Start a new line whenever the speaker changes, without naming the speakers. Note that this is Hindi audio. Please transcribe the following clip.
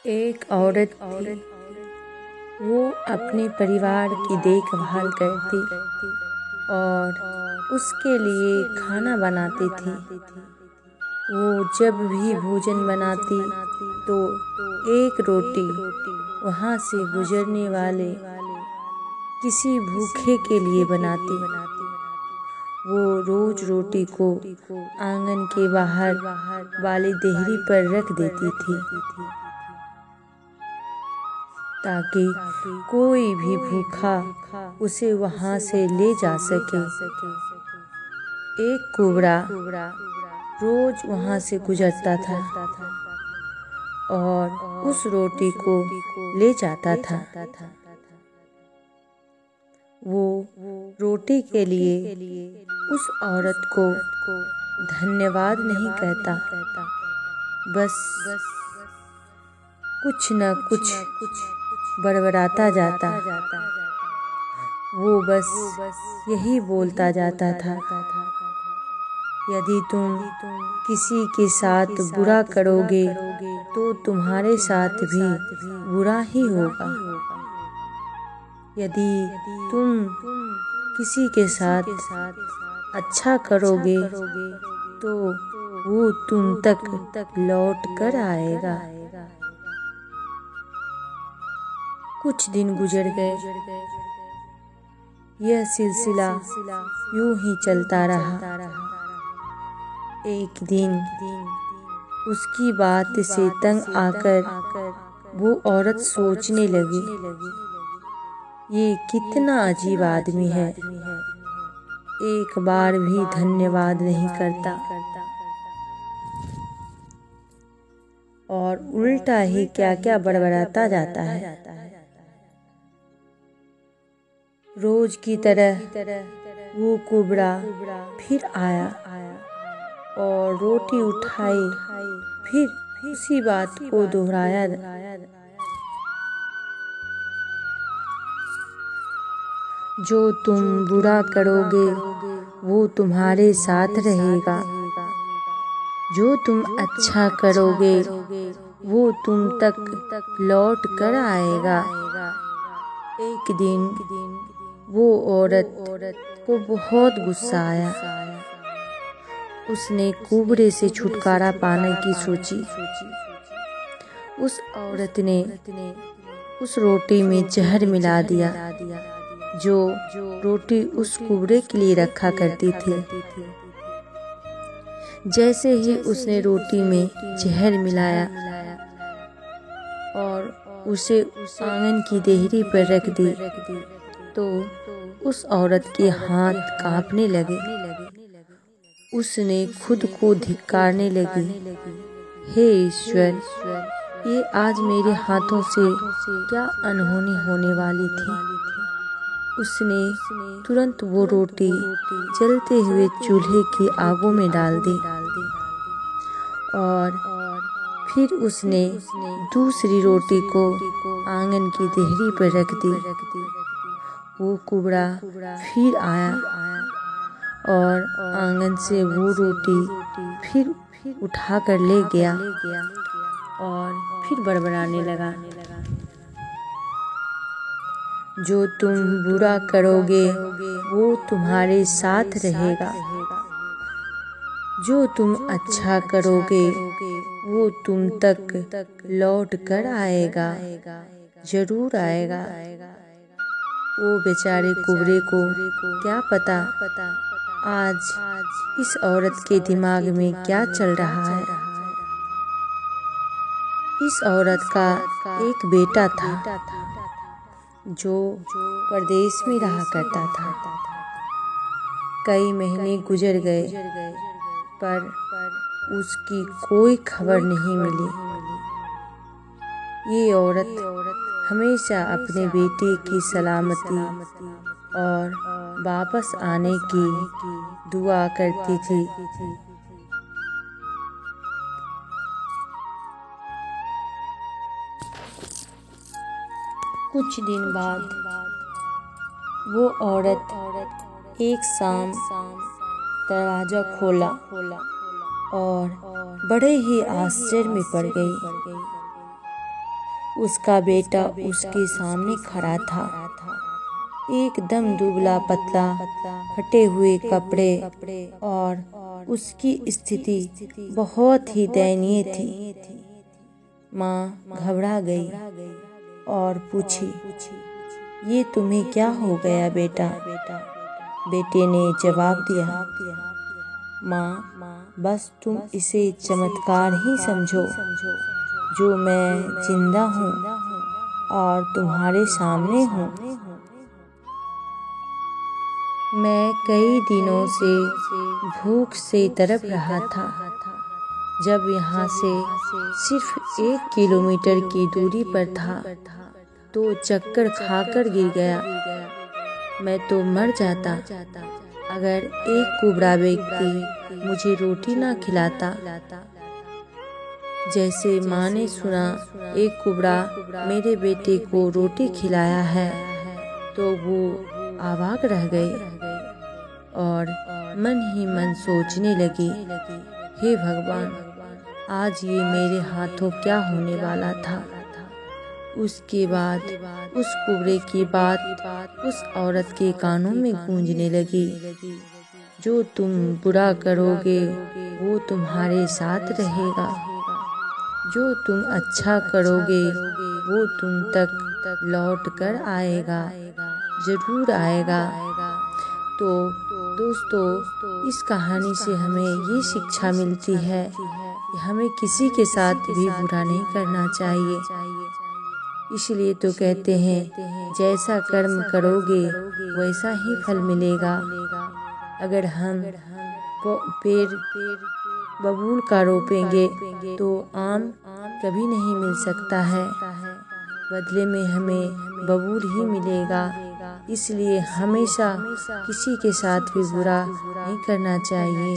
एक औरत थी। वो अपने परिवार की देखभाल करती और उसके लिए खाना बनाती थी। वो जब भी भोजन बनाती तो एक रोटी वहाँ से गुजरने वाले किसी भूखे के लिए बनाती। वो रोज रोटी को आंगन के बाहर वाली देहरी पर रख देती थी ताकि कोई भी भूखा उसे वहां से ले जा सके। एक कुबड़ा रोज वहां से गुजरता था और उस रोटी को ले जाता था। वो रोटी के लिए उस औरत को धन्यवाद नहीं कहता, बस कुछ न कुछ बड़बड़ाता जाता। वो बस यही बोलता जाता था, यदि तुम किसी के साथ बुरा करोगे तो तुम्हारे साथ भी बुरा ही होगा। यदि तुम किसी के साथ अच्छा करोगे तो वो तुम तक लौट कर आएगा। कुछ दिन गुजर गए। यह सिलसिला यूं ही चलता रहा। एक दिन उसकी बात से तंग आकर वो औरत सोचने लगी, ये कितना अजीब आदमी है, एक बार भी धन्यवाद नहीं करता और उल्टा ही क्या क्या बड़बड़ाता जाता है। रोज की तरह वो कुबड़ा फिर आया और रोटी उठाई, फिर उसी बात को दोहराया। जो तुम बुरा करोगे वो तुम्हारे साथ रहेगा, जो तुम अच्छा करोगे वो तुम तक लौट कर आएगा। एक दिन वो औरत को बहुत गुस्सा आया। उसने कुबड़े से छुटकारा पाने की सोची। उस औरत ने उस रोटी में जहर मिला दिया जो रोटी उस कुबड़े के लिए रखा करती थी। जैसे ही उसने रोटी में जहर मिलाया और उसे आंगन की देहरी पर रख दी तो उस औरत के हाथ कांपने लगे। उसने खुद को धिक्कारने लगी, हे ईश्वर, ये आज मेरे हाथों से क्या अनहोनी होने वाली थी। उसने तुरंत वो रोटी जलते हुए चूल्हे की आगों में डाल दी और फिर उसने दूसरी रोटी को आंगन की देहरी पर रख दी। वो कुबड़ा फिर आया और आंगन से वो रोटी फिर उठाकर ले गया और फिर बड़बड़ाने लगा, जो तुम बुरा करोगे वो तुम्हारे साथ रहेगा, जो तुम अच्छा करोगे वो तुम तक लौट कर आएगा, जरूर आएगा। वो बेचारे कुबड़े को क्या पता आज इस औरत के दिमाग में क्या चल रहा है। इस औरत का एक बेटा था जो परदेश में रहा करता था। कई महीने गुजर गए पर उसकी कोई खबर नहीं मिली। ये औरत हमेशा अपने बेटे की सलामती और वापस आने की दुआ करती थी। कुछ दिन बाद वो औरत एक शाम दरवाजा खोला और बड़े ही आश्चर्य में पड़ गई। उसका बेटा उसके सामने खड़ा था, एकदम दुबला पतला, फटे हुए कपड़े और उसकी स्थिति बहुत ही दयनीय थी। माँ घबरा गई और पूछी, ये तुम्हें क्या हो गया बेटा? बेटे ने जवाब दिया, माँ बस तुम इसे चमत्कार ही समझो जो मैं जिंदा हूँ और तुम्हारे सामने हूँ। मैं कई दिनों से भूख से तड़प रहा था। जब यहाँ से सिर्फ 1 किलोमीटर की दूरी पर था तो चक्कर खाकर गिर गया। मैं तो मर जाता अगर एक कुबड़ा व्यक्ति मुझे रोटी ना खिलाता। जैसे माँ ने सुना एक कुबड़ा मेरे बेटे को रोटी खिलाया है तो वो अवाक रह गई और मन ही मन सोचने लगी, हे भगवान, आज ये मेरे हाथों क्या होने वाला था। उसके बाद उस कुबड़े की बात उस औरत के कानों में गूंजने लगी, जो तुम बुरा करोगे वो तुम्हारे साथ रहेगा, जो तुम अच्छा करोगे वो तुम तक लौट कर आएगा, जरूर आएगा। तो दोस्तों, इस कहानी से हमें ये शिक्षा मिलती है कि हमें किसी के साथ भी बुरा नहीं करना चाहिए। इसलिए तो कहते हैं, जैसा कर्म करोगे वैसा ही फल मिलेगा। अगर हम पेड़ बबूल का रोपेंगे तो आम कभी नहीं मिल सकता है, बदले में हमें बबूल ही मिलेगा। इसलिए हमेशा किसी के साथ भी बुरा नहीं करना चाहिए।